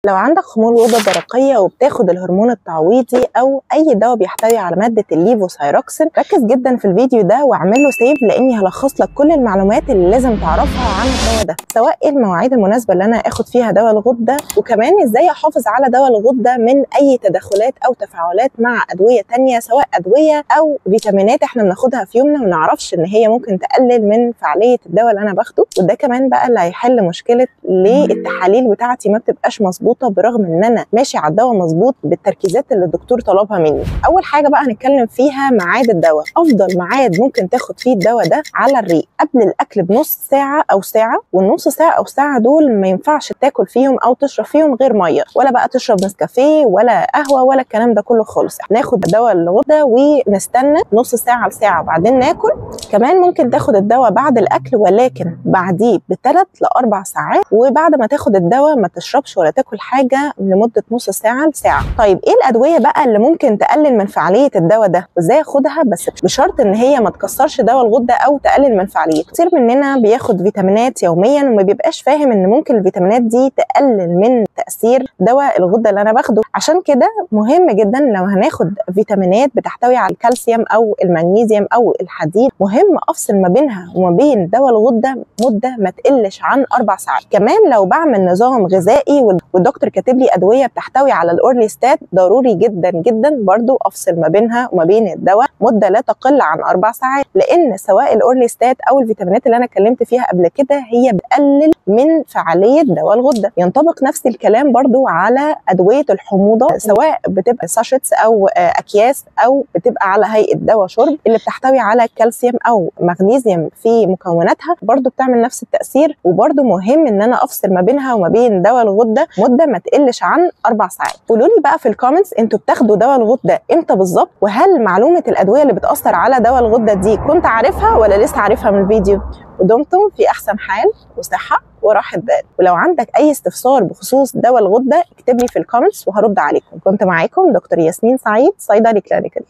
لو عندك خمول غدة درقية وبتاخد الهرمون التعويضي أو أي دواء بيحتوي على مادة الليفوثايروكسين، ركز جدا في الفيديو ده واعمل له سيف، لأني هلخص لك كل المعلومات اللي لازم تعرفها عن الدواء ده، سواء ايه المواعيد المناسبة اللي أنا آخد فيها دواء الغدة، وكمان إزاي أحافظ على دواء الغدة من أي تدخلات أو تفاعلات مع أدوية تانية، سواء أدوية أو فيتامينات إحنا بناخدها في يومنا ونعرفش إن هي ممكن تقلل من فعالية الدواء اللي أنا باخده. وده كمان بقى اللي هيحل مشكلة ليه التحاليل بتاعتي ما بتبقاش مظبوطة برغم ان انا ماشي على الدواء مظبوط بالتركيزات اللي الدكتور طلبها مني. اول حاجه بقى هنتكلم فيها ميعاد الدواء. افضل ميعاد ممكن تاخد فيه الدواء ده على الريق قبل الاكل بنص ساعه او ساعه، والنص ساعه او ساعه دول ما ينفعش تاكل فيهم او تشرب فيهم غير ميه، ولا بقى تشرب نسكافيه ولا قهوه ولا الكلام ده كله خالص. ناخد دواء الغده ونستنى نص ساعه لساعه وبعدين ناكل. كمان ممكن تاخد الدواء بعد الاكل ولكن بعديه ب3 ل4 ساعات، وبعد ما تاخد الدواء ما تشربش ولا تاكل حاجه لمده نص ساعه لساعه. طيب ايه الادويه بقى اللي ممكن تقلل من فعاليه الدواء ده وازاي اخدها؟ بس بشرط ان هي ما تكسرش دواء الغده او تقلل من فعاليته. كتير مننا بياخد فيتامينات يوميا وما بيبقاش فاهم ان ممكن الفيتامينات دي تقلل من تاثير دواء الغده اللي انا باخده. عشان كده مهم جدا لو هناخد فيتامينات بتحتوي على الكالسيوم او المغنيسيوم او الحديد، مهم افصل ما بينها وما بين دواء الغده مده ما تقلش عن 4 ساعات. كمان لو بعمل نظام غذائي والدكتور كاتب لي ادويه بتحتوي على الاورليستات، ضروري جدا جدا برضو افصل ما بينها وما بين الدواء مده لا تقل عن 4 ساعات، لان سواء الاورليستات او الفيتامينات اللي انا اتكلمت فيها قبل كده هي بتقلل من فعاليه دواء الغده. ينطبق نفس الكلام برضو على ادويه الحموضه، سواء بتبقى ساشيتس او اكياس او بتبقى على هيئه دواء شرب اللي بتحتوي على كالسيوم او مغنيسيوم في مكوناتها، برضو بتعمل نفس التاثير. وبرضو مهم ان انا افصل ما بينها وما بين دواء الغده مده ما تقلش عن 4 ساعات. قولوا لي بقى في الكومنتس انتوا بتاخدوا دواء الغده امتى بالظبط، وهل معلومه الادويه اللي بتاثر على دواء الغده دي كنت عارفها ولا لسه عارفها من الفيديو؟ ودمتم في احسن حال وصحه وراحه بال. ولو عندك اي استفسار بخصوص دواء الغده اكتب لي في الكومنتس وهرد عليكم. كنت معاكم دكتور ياسمين سعيد، صيدلي كلينيكال.